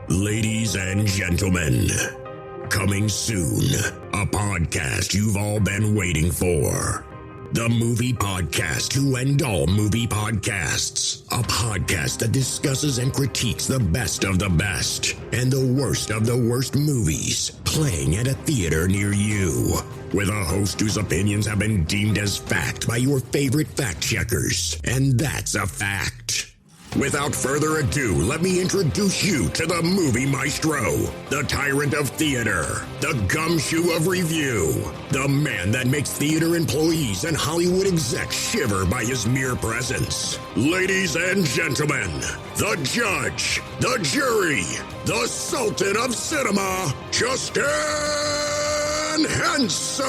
Ladies and gentlemen, coming soon, a podcast you've all been waiting for. The Movie Podcast to end all movie podcasts. A podcast that discusses and critiques the best of the best and the worst of the worst movies playing at a theater near you. With a host whose opinions have been deemed as fact by your favorite fact checkers. And that's a fact. Without further ado, let me introduce you to the movie maestro, the tyrant of theater, the gumshoe of review, the man that makes theater employees and Hollywood execs shiver by his mere presence. Ladies and gentlemen, the judge, the jury, the sultan of cinema, Justin Henson!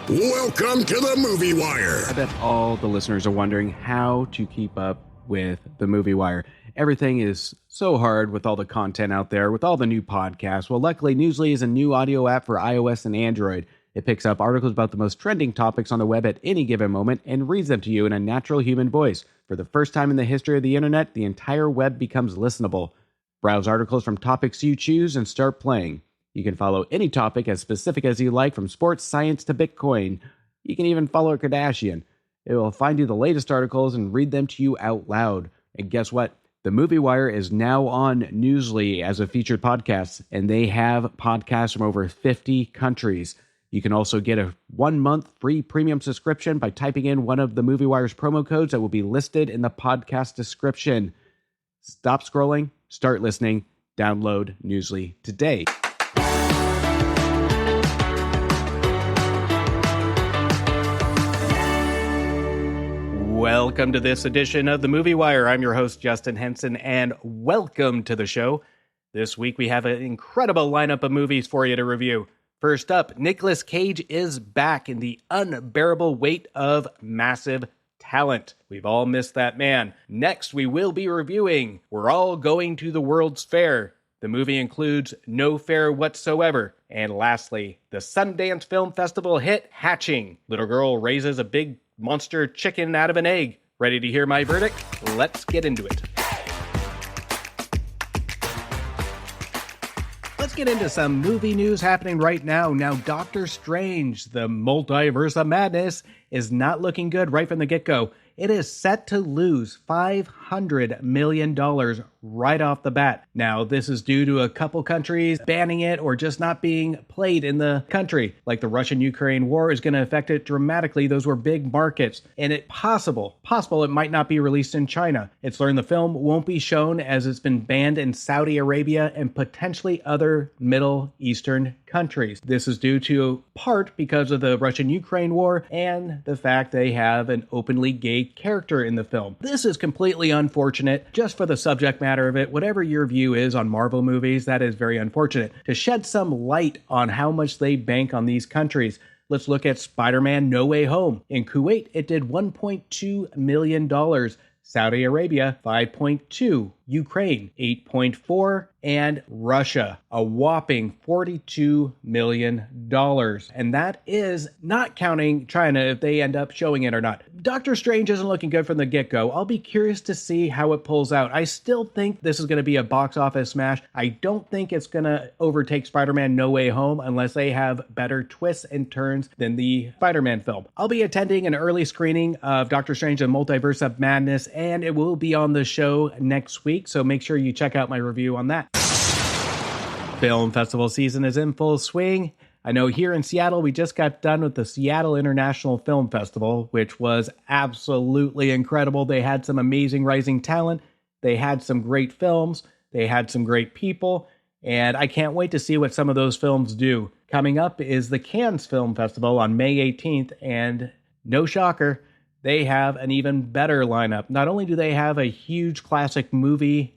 Welcome to the Movie Wire. I bet all the listeners are wondering how to keep up with the Movie Wire. Everything is so hard with all the content out there, with all the new podcasts. Well, luckily, Newsly is a new audio app for iOS and Android. It picks up articles about the most trending topics on the web at any given moment and reads them to you in a natural human voice. For the first time in the history of the internet, the entire web becomes listenable. Browse articles from topics you choose and start playing. You can follow any topic as specific as you like, from sports, science to Bitcoin. You can even follow a Kardashian. It will find you the latest articles and read them to you out loud. And guess what? The Movie Wire is now on Newsly as a featured podcast, and they have podcasts from over 50 countries. You can also get a 1-month free premium subscription by typing in one of the Movie Wire's promo codes that will be listed in the podcast description. Stop scrolling, start listening, download Newsly today. Welcome to this edition of the Movie Wire. I'm your host, Justin Henson, and welcome to the show. This week we have an incredible lineup of movies for you to review. First up, Nicolas Cage is back in the unbearable weight of massive talent. We've all missed that man. Next, we will be reviewing We're All Going to the World's Fair. The movie includes No Fair Whatsoever. And lastly, the Sundance Film Festival hit Hatching. Little girl raises a big monster chicken out of an egg. Ready to hear my verdict? Let's get into it. Let's get into some movie news happening right now. Now, Doctor Strange, the Multiverse of Madness, is not looking good right from the get-go. It is set to lose $500 million right off the bat. Now, this is due to a couple countries banning it or just not being played in the country. Like the Russian-Ukraine war is going to affect it dramatically. Those were big markets. And it's possible it might not be released in China. It's learned the film won't be shown as it's been banned in Saudi Arabia and potentially other Middle Eastern countries. This is due to part because of the Russian-Ukraine war and the fact they have an openly gay character in the film. This is completely unfortunate just for the subject matter of it. Whatever your view is on Marvel movies, that is very unfortunate. To shed some light on how much they bank on these countries, let's look at Spider-Man No Way Home. In Kuwait, it did $1.2 million. Saudi Arabia, 5.2, Ukraine, 8.4, and Russia, a whopping $42 million. And that is not counting China if they end up showing it or not. Doctor Strange isn't looking good from the get-go. I'll be curious to see how it pulls out. I still think this is going to be a box office smash. I don't think it's going to overtake Spider-Man No Way Home unless they have better twists and turns than the Spider-Man film. I'll be attending an early screening of Doctor Strange and Multiverse of Madness, and it will be on the show next week, so make sure you check out my review on that. Film festival season is in full swing. I know here in Seattle, we just got done with the Seattle International Film Festival, which was absolutely incredible. They had some amazing rising talent. They had some great films. They had some great people. And I can't wait to see what some of those films do. Coming up is the Cannes Film Festival on May 18th. And no shocker, they have an even better lineup. Not only do they have a huge classic movie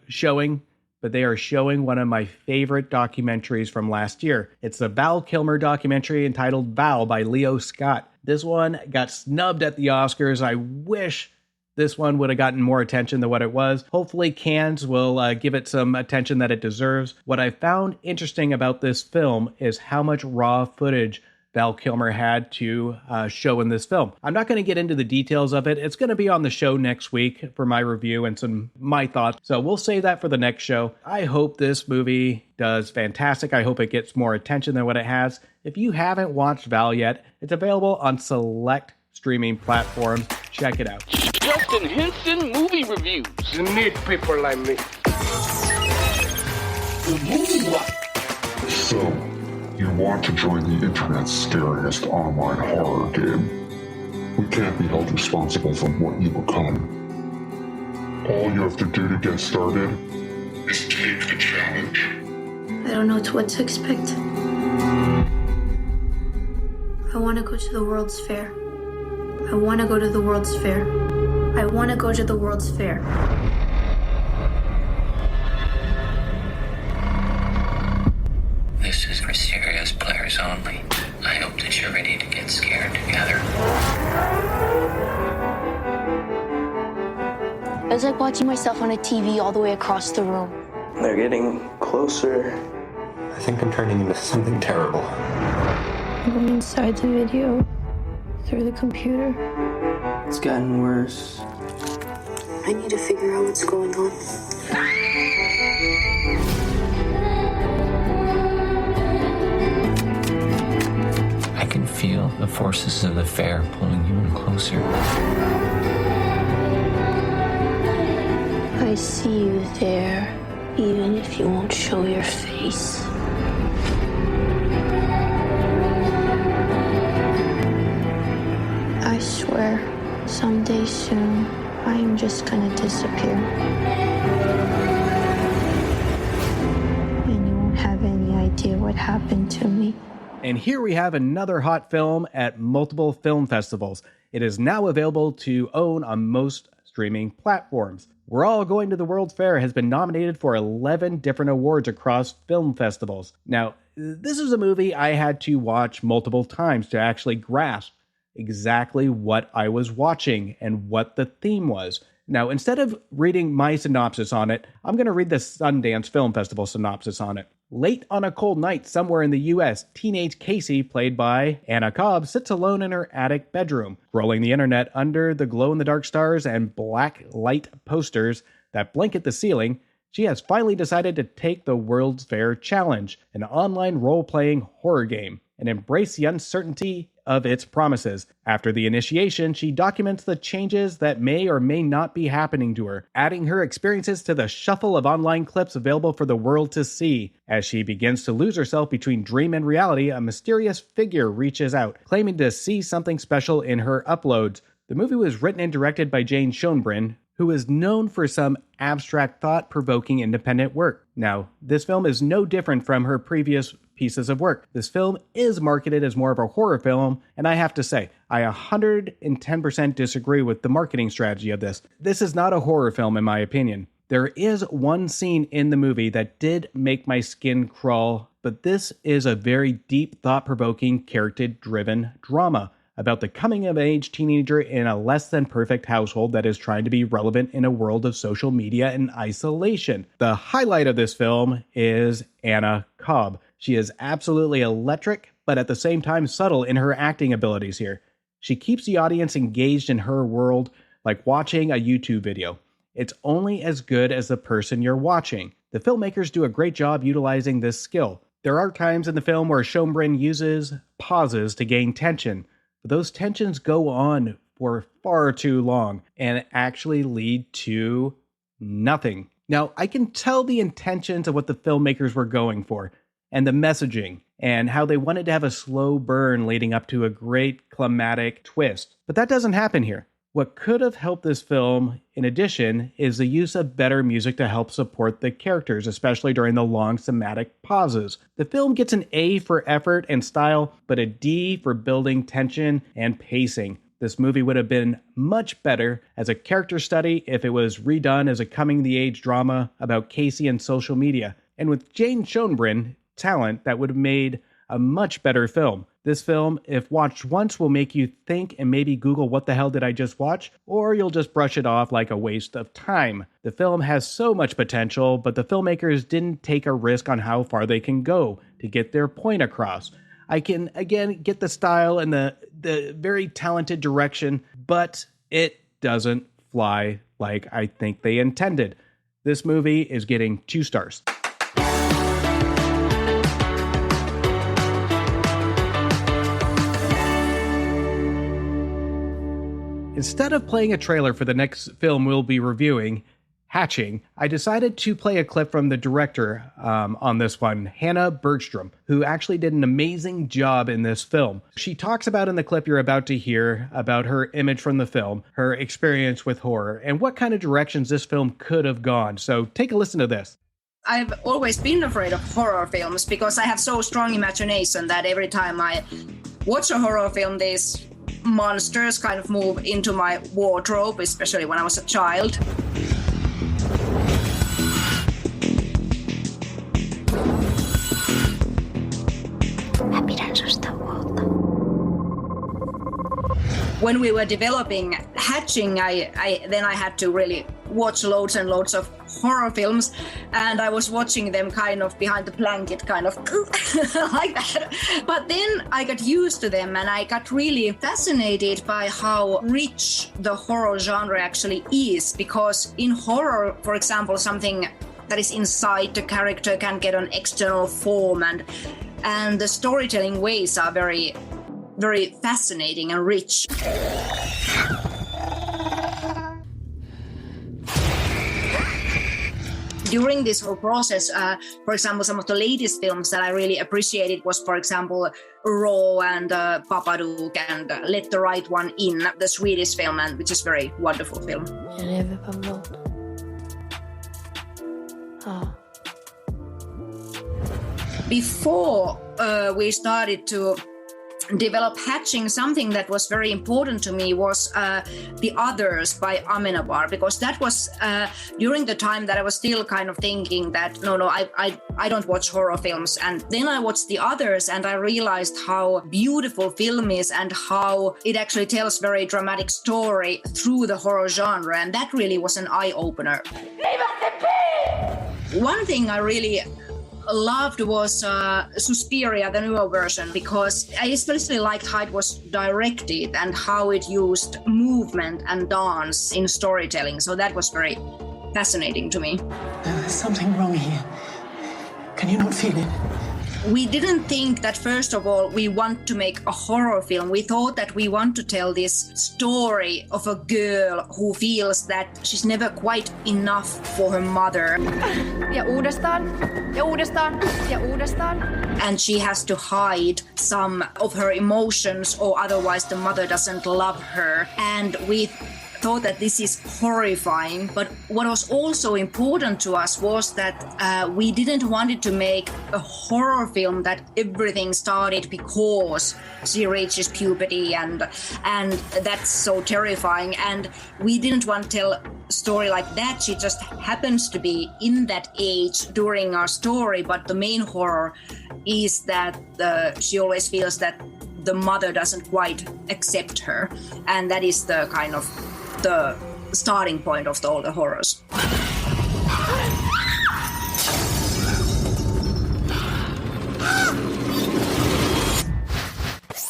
showing, but they are showing one of my favorite documentaries from last year. It's the Val Kilmer documentary entitled Val by Leo Scott. This one got snubbed at the Oscars. I wish this one would have gotten more attention than what it was. Hopefully Cannes will give it some attention that it deserves. What I found interesting about this film is how much raw footage Val Kilmer had to show in this film. I'm not going to get into the details of it. It's going to be on the show next week for my review and my thoughts. So we'll save that for the next show. I hope this movie does fantastic. I hope it gets more attention than what it has. If you haven't watched Val yet, it's available on select streaming platforms. Check it out. Justin Henson Movie Reviews. You need people like me. The Movie Watch. So, you want to join the internet's scariest online horror game. We can't be held responsible for what you become. All you have to do to get started is take the challenge. I don't know what to expect. I want to go to the World's Fair. I want to go to the World's Fair. I want to go to the World's Fair. This is for serious players only. I hope that you're ready to get scared together. It was like watching myself on a TV all the way across the room. They're getting closer. I think I'm turning into something terrible. I'm going inside the video, through the computer. It's gotten worse. I need to figure out what's going on. I can feel the forces of the fair pulling you in closer. I see you there, even if you won't show your face. I swear, someday soon, I am just gonna disappear. And you won't have any idea what happened to me. And here we have another hot film at multiple film festivals. It is now available to own on most streaming platforms. We're All Going to the World's Fair has been nominated for 11 different awards across film festivals. Now, this is a movie I had to watch multiple times to actually grasp exactly what I was watching and what the theme was. Now, instead of reading my synopsis on it, I'm going to read the Sundance Film Festival synopsis on it. Late on a cold night somewhere in the U.S., teenage Casey, played by Anna Cobb, sits alone in her attic bedroom, scrolling the internet under the glow-in-the-dark stars and black light posters that blanket the ceiling. She has finally decided to take the World's Fair Challenge, an online role-playing horror game, and embrace the uncertainty of its promises. After the initiation, she documents the changes that may or may not be happening to her, adding her experiences to the shuffle of online clips available for the world to see. As she begins to lose herself between dream and reality, a mysterious figure reaches out, claiming to see something special in her uploads. The movie was written and directed by Jane Schoenbryn, who is known for some abstract, thought-provoking independent work. Now, this film is no different from her previous pieces of work. This film is marketed as more of a horror film, and I have to say, I 110% disagree with the marketing strategy of this. This is not a horror film, in my opinion. There is one scene in the movie that did make my skin crawl, but this is a very deep, thought-provoking, character-driven drama about the coming-of-age teenager in a less-than-perfect household that is trying to be relevant in a world of social media and isolation. The highlight of this film is Anna Cobb. She is absolutely electric, but at the same time subtle in her acting abilities here. She keeps the audience engaged in her world like watching a YouTube video. It's only as good as the person you're watching. The filmmakers do a great job utilizing this skill. There are times in the film where Schoenbryn uses pauses to gain tension, but those tensions go on for far too long and actually lead to nothing. Now, I can tell the intentions of what the filmmakers were going for, and the messaging, and how they wanted to have a slow burn leading up to a great climatic twist. But that doesn't happen here. What could have helped this film, in addition, is the use of better music to help support the characters, especially during the long thematic pauses. The film gets an A for effort and style, but a D for building tension and pacing. This movie would have been much better as a character study if it was redone as a coming-of-age drama about Casey and social media. And with Jane Schoenbryn talent, that would have made a much better film. This film, if watched once, will make you think and maybe Google what the hell did I just watch, or you'll just brush it off like a waste of time. The film has so much potential, but the filmmakers didn't take a risk on how far they can go to get their point across. I can, again, get the style and the very talented direction, but it doesn't fly like I think they intended. This movie is getting 2 stars. Instead of playing a trailer for the next film we'll be reviewing, Hatching, I decided to play a clip from the director on this one, Hannah Bergstrom, who actually did an amazing job in this film. She talks about in the clip you're about to hear about her image from the film, her experience with horror, and what kind of directions this film could have gone. So take a listen to this. I've always been afraid of horror films because I have so strong imagination that every time I watch a horror film, these monsters kind of move into my wardrobe, especially when I was a child. When we were developing Hatching, I had to really watch loads and loads of horror films, and I was watching them kind of behind the blanket, kind of like that. But then I got used to them, and I got really fascinated by how rich the horror genre actually is, because in horror, for example, something that is inside the character can get an external form, and the storytelling ways are very, very fascinating and rich. During this whole process, for example, some of the latest films that I really appreciated was, for example, Raw and Babadook and Let the Right One In, the Swedish film, and which is a very wonderful film. Before we started to develop Hatching, something that was very important to me was The Others by Amenabar, because that was during the time that I was still kind of thinking that I don't watch horror films, and then I watched The Others and I realized how beautiful film is and how it actually tells very dramatic story through the horror genre, and that really was an eye-opener. One thing I really loved was Suspiria, the newer version, because I especially liked how it was directed and how it used movement and dance in storytelling. So that was very fascinating to me. There's something wrong here. Can you not feel it? We didn't think that, first of all, we want to make a horror film. We thought that we want to tell this story of a girl who feels that she's never quite enough for her mother. Ja uudestaan, ja uudestaan, ja uudestaan. And she has to hide some of her emotions, or otherwise the mother doesn't love her. And we thought that this is horrifying, but what was also important to us was that we didn't want it to make a horror film that everything started because she reaches puberty and that's so terrifying, and we didn't want to tell a story like that. She just happens to be in that age during our story, but the main horror is that she always feels that the mother doesn't quite accept her, and that is the kind of the starting point of all the horrors.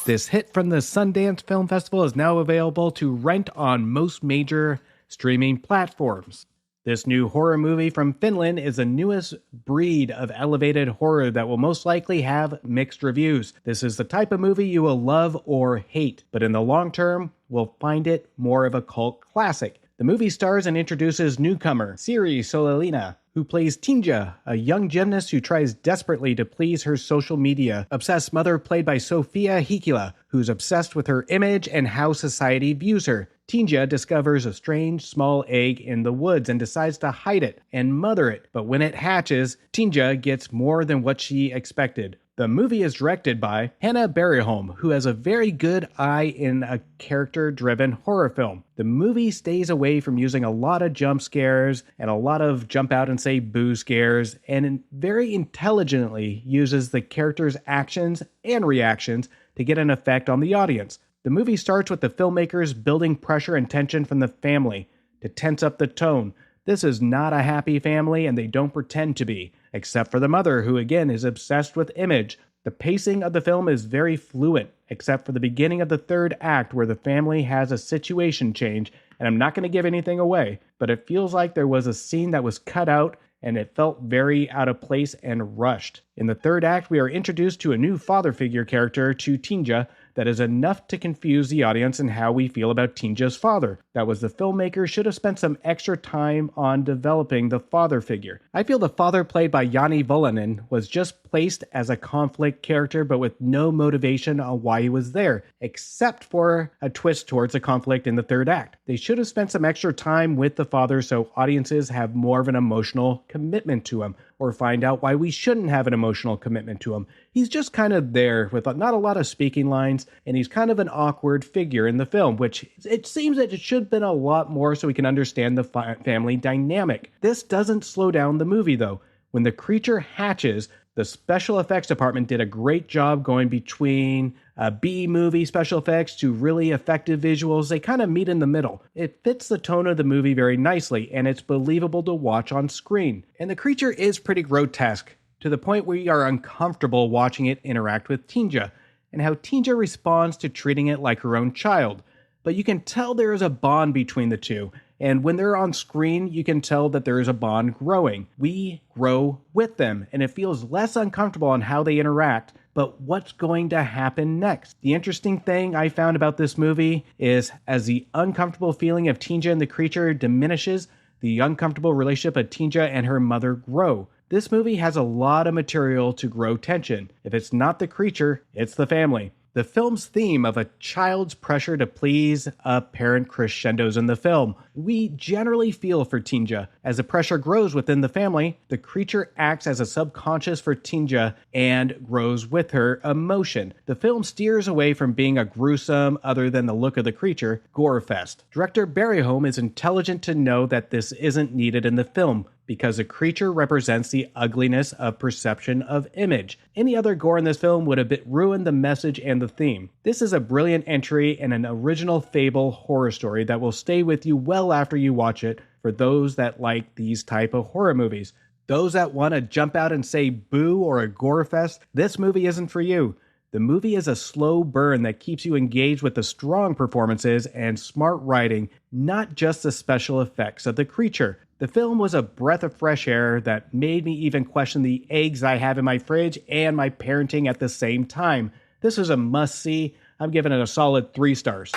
This hit from the Sundance Film Festival is now available to rent on most major streaming platforms. This new horror movie from Finland is the newest breed of elevated horror that will most likely have mixed reviews. This is the type of movie you will love or hate, but in the long term, will find it more of a cult classic. The movie stars and introduces newcomer Siri Solalina, who plays Tinja, a young gymnast who tries desperately to please her social media obsessed mother, played by Sofia Hikila, who's obsessed with her image and how society views her. Tinja discovers a strange small egg in the woods and decides to hide it and mother it, but when it hatches, Tinja gets more than what she expected. The movie is directed by Hannah Berryholm, who has a very good eye in a character-driven horror film. The movie stays away from using a lot of jump scares and a lot of jump out and say boo scares, and very intelligently uses the characters' actions and reactions to get an effect on the audience. The movie starts with the filmmakers building pressure and tension from the family to tense up the tone. This is not a happy family, and they don't pretend to be, except for the mother, who again is obsessed with image. The pacing of the film is very fluent, except for the beginning of the third act where the family has a situation change, and I'm not going to give anything away, but it feels like there was a scene that was cut out and it felt very out of place and rushed. In the third act, we are introduced to a new father figure character to Tinja that is enough to confuse the audience in how we feel about Tinja's father. That was the filmmaker should have spent some extra time on developing the father figure. I feel the father played by Jani Volanen was just placed as a conflict character but with no motivation on why he was there, except for a twist towards a conflict in the third act. They should have spent some extra time with the father so audiences have more of an emotional commitment to him, or find out why we shouldn't have an emotional commitment to him. He's just kind of there with not a lot of speaking lines, and he's kind of an awkward figure in the film, which it seems that it should have been a lot more so we can understand the family dynamic. This doesn't slow down the movie, though. When the creature hatches, the special effects department did a great job going between B-movie special effects to really effective visuals. They kind of meet in the middle. It fits the tone of the movie very nicely, and it's believable to watch on screen. And the creature is pretty grotesque, to the point where you are uncomfortable watching it interact with Tinja, and how Tinja responds to treating it like her own child. But you can tell there is a bond between the two, and when they're on screen, you can tell that there is a bond growing. We grow with them, and it feels less uncomfortable on how they interact, but what's going to happen next? The interesting thing I found about this movie is as the uncomfortable feeling of Tinja and the creature diminishes, the uncomfortable relationship of Tinja and her mother grow. This movie has a lot of material to grow tension. If it's not the creature, it's the family. The film's theme of a child's pressure to please a parent crescendos in the film. We generally feel for Tinja. As the pressure grows within the family, the creature acts as a subconscious for Tinja and grows with her emotion. The film steers away from being a gruesome, other than the look of the creature, gore fest. Director Berryholm is intelligent to know that this isn't needed in the film, because the creature represents the ugliness of perception of image. Any other gore in this film would have ruined the message and the theme. This is a brilliant entry and an original fable horror story that will stay with you well after you watch it for those that like these type of horror movies. Those that want to jump out and say boo or a gore fest, this movie isn't for you. The movie is a slow burn that keeps you engaged with the strong performances and smart writing, not just the special effects of the creature. The film was a breath of fresh air that made me even question the eggs I have in my fridge and my parenting at the same time. This was a must-see. I'm giving it a solid 3 stars.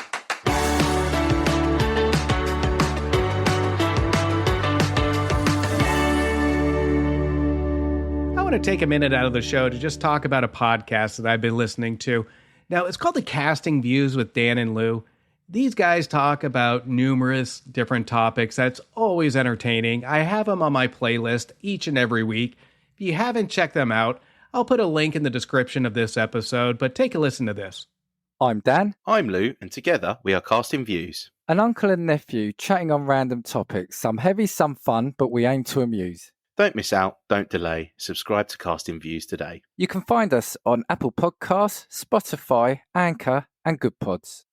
I want to take a minute out of the show to just talk about a podcast that I've been listening to. Now, it's called The Casting Views with Dan and Lou. These guys talk about numerous different topics. That's always entertaining. I have them on my playlist each and every week. If you haven't checked them out, I'll put a link in the description of this episode, but take a listen to this. I'm Dan. I'm Lou, and together we are Casting Views. An uncle and nephew chatting on random topics, some heavy, some fun, but we aim to amuse. Don't miss out, don't delay. Subscribe to Casting Views today. You can find us on Apple Podcasts, Spotify, Anchor, and Good Pods.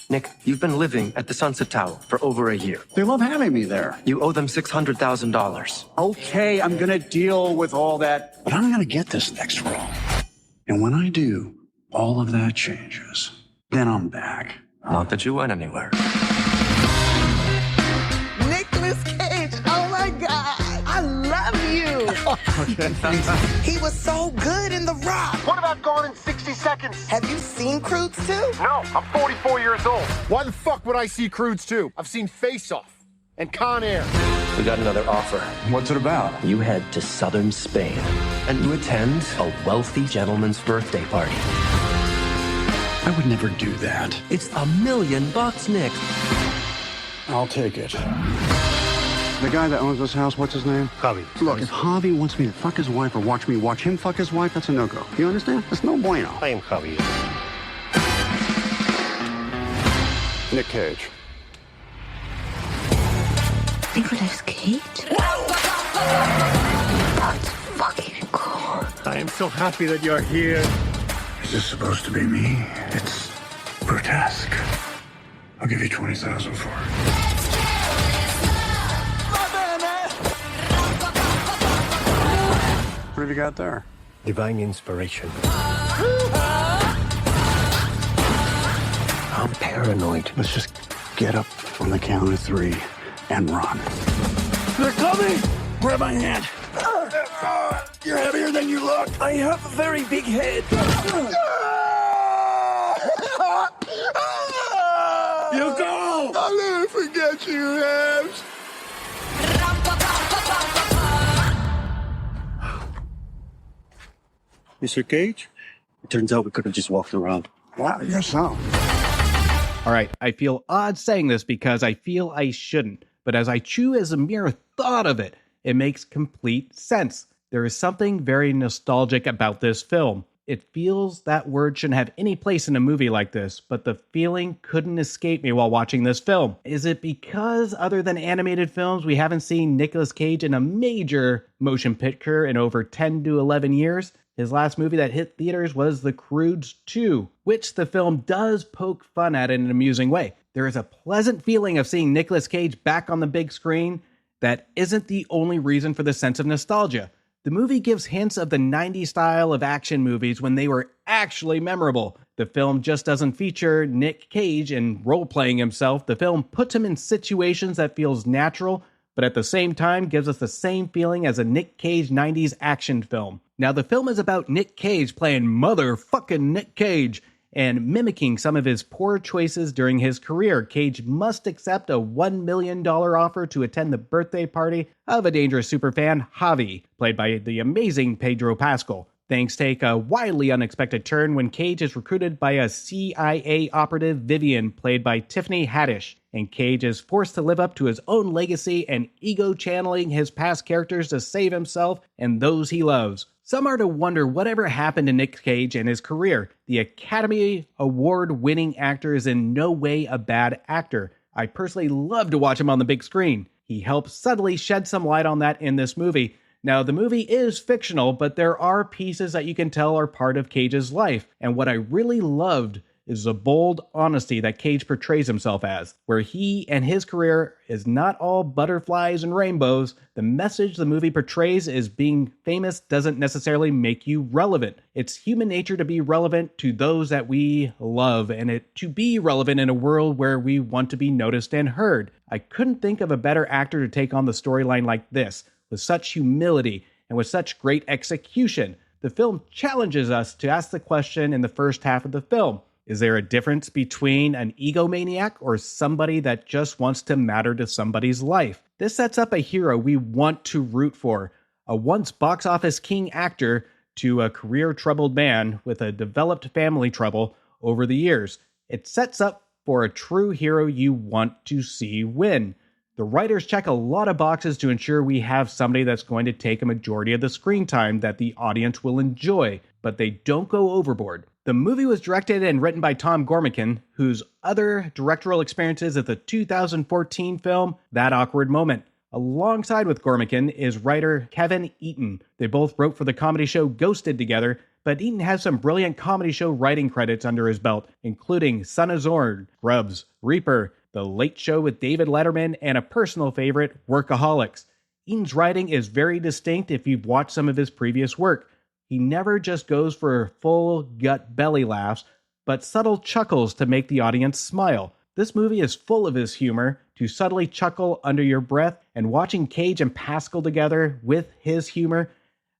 Nick, you've been living at the Sunset Tower for over a year. They love having me there. You owe them $600,000. Okay, I'm gonna deal with all that, but I'm gonna get this next role. And when I do, all of that changes. Then I'm back. Not that you went anywhere. Nicolas Cage, oh my God, I love you. Okay, thanks. He was so good in The Rock. What about Gone in 60 Seconds? Have you seen Croods 2? No, I'm 44 years old. Why the fuck would I see Croods 2? I've seen Face Off and Con Air. We got another offer. What's it about? You head to southern Spain and you attend a wealthy gentleman's birthday party. I would never do that. It's $1 million, Nick. I'll take it. The guy that owns this house, what's his name? Javi. Look, if Javi wants me to fuck his wife or watch me watch him fuck his wife, that's a no-go. You understand? That's no bueno. I am Javi. Nick Cage. Nicolas Cage? That's fucking cool. I am so happy that you're here. Is this supposed to be me? It's grotesque. I'll give you $20,000 for it. What have you got there? Divine inspiration. I'm paranoid. Let's just get up on the count of 3 and run. They're coming! Grab my hand. You're heavier than you look. I have a very big head. You go! I'll never forget you, Habs. Mr. Cage, it turns out we could have just walked around. Wow, you're so. All right, I feel odd saying this because I feel I shouldn't, but as I chew as a mere thought of it, it makes complete sense. There is something very nostalgic about this film. It feels that word shouldn't have any place in a movie like this, but the feeling couldn't escape me while watching this film. Is it because, other than animated films, we haven't seen Nicolas Cage in a major motion picture in over 10 to 11 years? His last movie that hit theaters was The Croods 2, which the film does poke fun at in an amusing way. There is a pleasant feeling of seeing Nicolas Cage back on the big screen that isn't the only reason for the sense of nostalgia. The movie gives hints of the 90s style of action movies when they were actually memorable. The film just doesn't feature Nick Cage in role-playing himself. The film puts him in situations that feels natural, but at the same time gives us the same feeling as a Nick Cage 90s action film. Now, the film is about Nick Cage playing motherfucking Nick Cage and mimicking some of his poor choices during his career. Cage must accept a $1 million offer to attend the birthday party of a dangerous superfan, Javi, played by the amazing Pedro Pascal. Things take a wildly unexpected turn when Cage is recruited by a CIA operative, Vivian, played by Tiffany Haddish, and Cage is forced to live up to his own legacy and ego-channeling his past characters to save himself and those he loves. Some are to wonder whatever happened to Nick Cage and his career. The Academy Award-winning actor is in no way a bad actor. I personally love to watch him on the big screen. He helps subtly shed some light on that in this movie. Now, the movie is fictional, but there are pieces that you can tell are part of Cage's life. And what I really loved is the bold honesty that Cage portrays himself as, where he and his career is not all butterflies and rainbows. The message the movie portrays is being famous doesn't necessarily make you relevant. It's human nature to be relevant to those that we love, and to be relevant in a world where we want to be noticed and heard. I couldn't think of a better actor to take on the storyline like this, with such humility and with such great execution. The film challenges us to ask the question in the first half of the film: is there a difference between an egomaniac or somebody that just wants to matter to somebody's life? This sets up a hero we want to root for, a once box office king actor to a career-troubled man with a developed family trouble over the years. It sets up for a true hero you want to see win. The writers check a lot of boxes to ensure we have somebody that's going to take a majority of the screen time that the audience will enjoy, but they don't go overboard. The movie was directed and written by Tom Gormican, whose other directorial experiences is the 2014 film That Awkward Moment. Alongside with Gormican is writer Kevin Eaton. They both wrote for the comedy show Ghosted together, but Eaton has some brilliant comedy show writing credits under his belt, including Son of Zorn, Scrubs, Reaper, The Late Show with David Letterman, and a personal favorite, Workaholics. Eaton's writing is very distinct if you've watched some of his previous work. He never just goes for full gut belly laughs, but subtle chuckles to make the audience smile. This movie is full of his humor, to subtly chuckle under your breath, and watching Cage and Pascal together with his humor,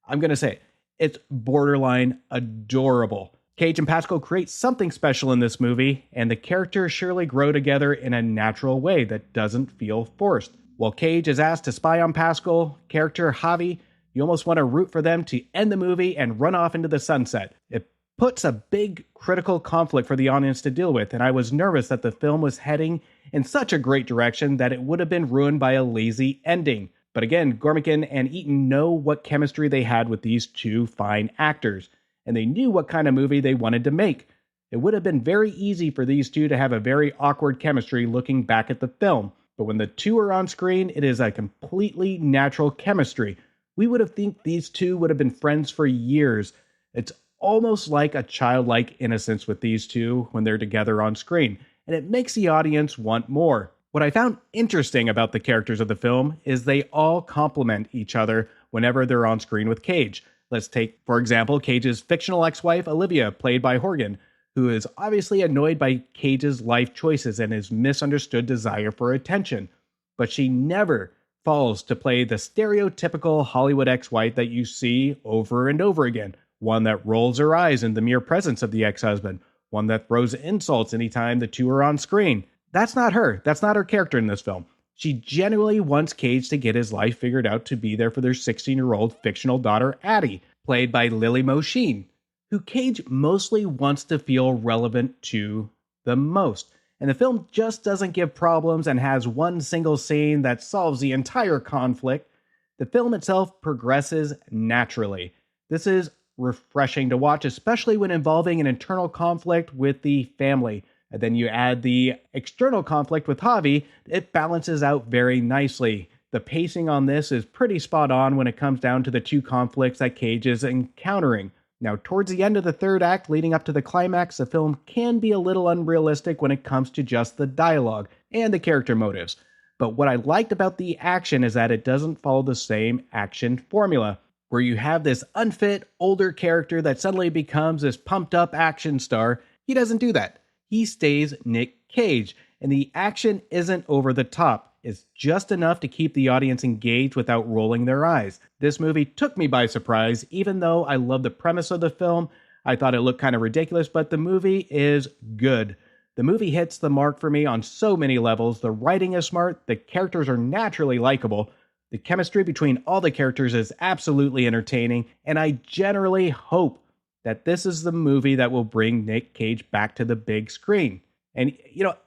I'm going to say it's borderline adorable. Cage and Pascal create something special in this movie, and the characters surely grow together in a natural way that doesn't feel forced. While Cage is asked to spy on Pascal, character Javi, you almost want to root for them to end the movie and run off into the sunset. It puts a big critical conflict for the audience to deal with, and I was nervous that the film was heading in such a great direction that it would have been ruined by a lazy ending. But again, Gormican and Eaton know what chemistry they had with these two fine actors, and they knew what kind of movie they wanted to make. It would have been very easy for these two to have a very awkward chemistry looking back at the film, but when the two are on screen, it is a completely natural chemistry. We would have think these two would have been friends for years. It's almost like a childlike innocence with these two when they're together on screen, and it makes the audience want more. What I found interesting about the characters of the film is they all complement each other whenever they're on screen with Cage. Let's take, for example, Cage's fictional ex-wife, Olivia, played by Horgan, who is obviously annoyed by Cage's life choices and his misunderstood desire for attention. But she never falls to play the stereotypical Hollywood ex-wife that you see over and over again. One that rolls her eyes in the mere presence of the ex-husband. One that throws insults anytime the two are on screen. That's not her. That's not her character in this film. She genuinely wants Cage to get his life figured out to be there for their 16-year-old fictional daughter, Addie, played by Lily Mosheen, who Cage mostly wants to feel relevant to the most. And the film just doesn't give problems and has one single scene that solves the entire conflict. The film itself progresses naturally. This is refreshing to watch, especially when involving an internal conflict with the family. And then you add the external conflict with Javi, it balances out very nicely. The pacing on this is pretty spot on when it comes down to the two conflicts that Cage is encountering. Now, towards the end of the third act, leading up to the climax, the film can be a little unrealistic when it comes to just the dialogue and the character motives. But what I liked about the action is that it doesn't follow the same action formula, where you have this unfit, older character that suddenly becomes this pumped-up action star. He doesn't do that. He stays Nick Cage, and the action isn't over the top. It's just enough to keep the audience engaged without rolling their eyes. This movie took me by surprise, even though I love the premise of the film. I thought it looked kind of ridiculous, but the movie is good. The movie hits the mark for me on so many levels. The writing is smart, the characters are naturally likable, the chemistry between all the characters is absolutely entertaining, and I generally hope that this is the movie that will bring Nick Cage back to the big screen. And,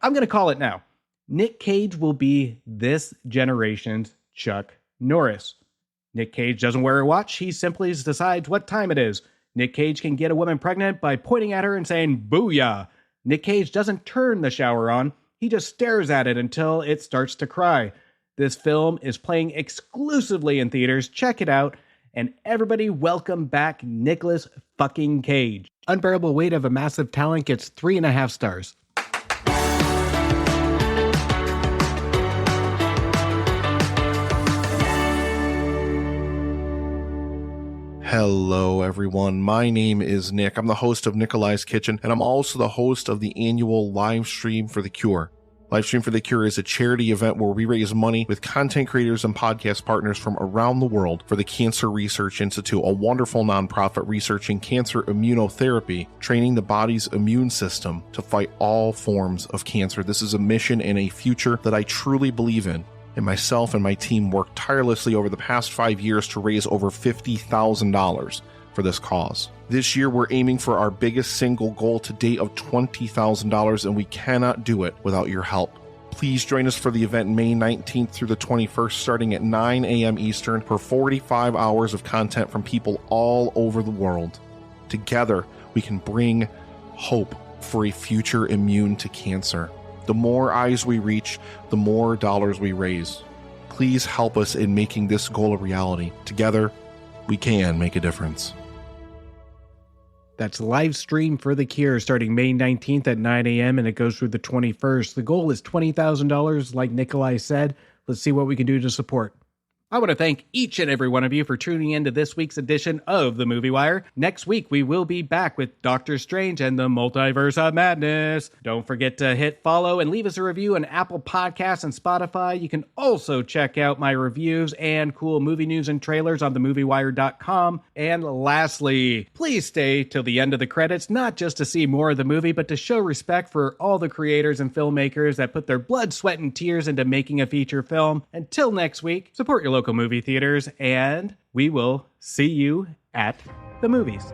I'm going to call it now. Nick Cage will be this generation's Chuck Norris. Nick Cage doesn't wear a watch, he simply decides what time it is. Nick Cage can get a woman pregnant by pointing at her and saying, "Booyah!" Nick Cage doesn't turn the shower on, he just stares at it until it starts to cry. This film is playing exclusively in theaters, check it out. And everybody welcome back Nicolas fucking Cage. Unbearable Weight of a Massive Talent gets 3.5 stars. Hello, everyone. My name is Nick. I'm the host of Nicolas Kitchen, and I'm also the host of the annual Live Stream for the Cure. Live Stream for the Cure is a charity event where we raise money with content creators and podcast partners from around the world for the Cancer Research Institute, a wonderful nonprofit researching cancer immunotherapy, training the body's immune system to fight all forms of cancer. This is a mission and a future that I truly believe in. And myself and my team worked tirelessly over the past 5 years to raise over $50,000 for this cause. This year, we're aiming for our biggest single goal to date of $20,000, and we cannot do it without your help. Please join us for the event May 19th through the 21st, starting at 9 a.m. Eastern, for 45 hours of content from people all over the world. Together, we can bring hope for a future immune to cancer. The more eyes we reach, the more dollars we raise. Please help us in making this goal a reality. Together, we can make a difference. That's Live Stream for the Cure starting May 19th at 9 a.m. and it goes through the 21st. The goal is $20,000, like Nikolai said. Let's see what we can do to support. I want to thank each and every one of you for tuning in to this week's edition of The Movie Wire. Next week, we will be back with Doctor Strange and the Multiverse of Madness. Don't forget to hit follow and leave us a review on Apple Podcasts and Spotify. You can also check out my reviews and cool movie news and trailers on themoviewire.com. And lastly, please stay till the end of the credits, not just to see more of the movie, but to show respect for all the creators and filmmakers that put their blood, sweat, and tears into making a feature film. Until next week, support your local movie theaters, and we will see you at the movies.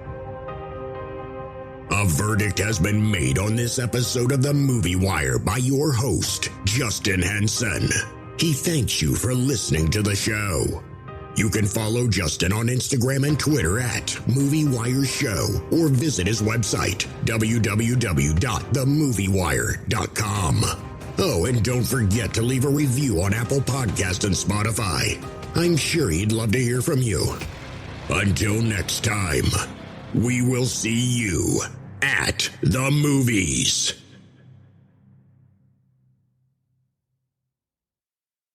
A verdict has been made on this episode of The Movie Wire by your host, Justin Henson. He thanks you for listening to the show. You can follow Justin on Instagram and Twitter at MovieWireShow or visit his website, www.themoviewire.com. Oh, and don't forget to leave a review on Apple Podcasts and Spotify. I'm sure he'd love to hear from you. Until next time, we will see you at the movies.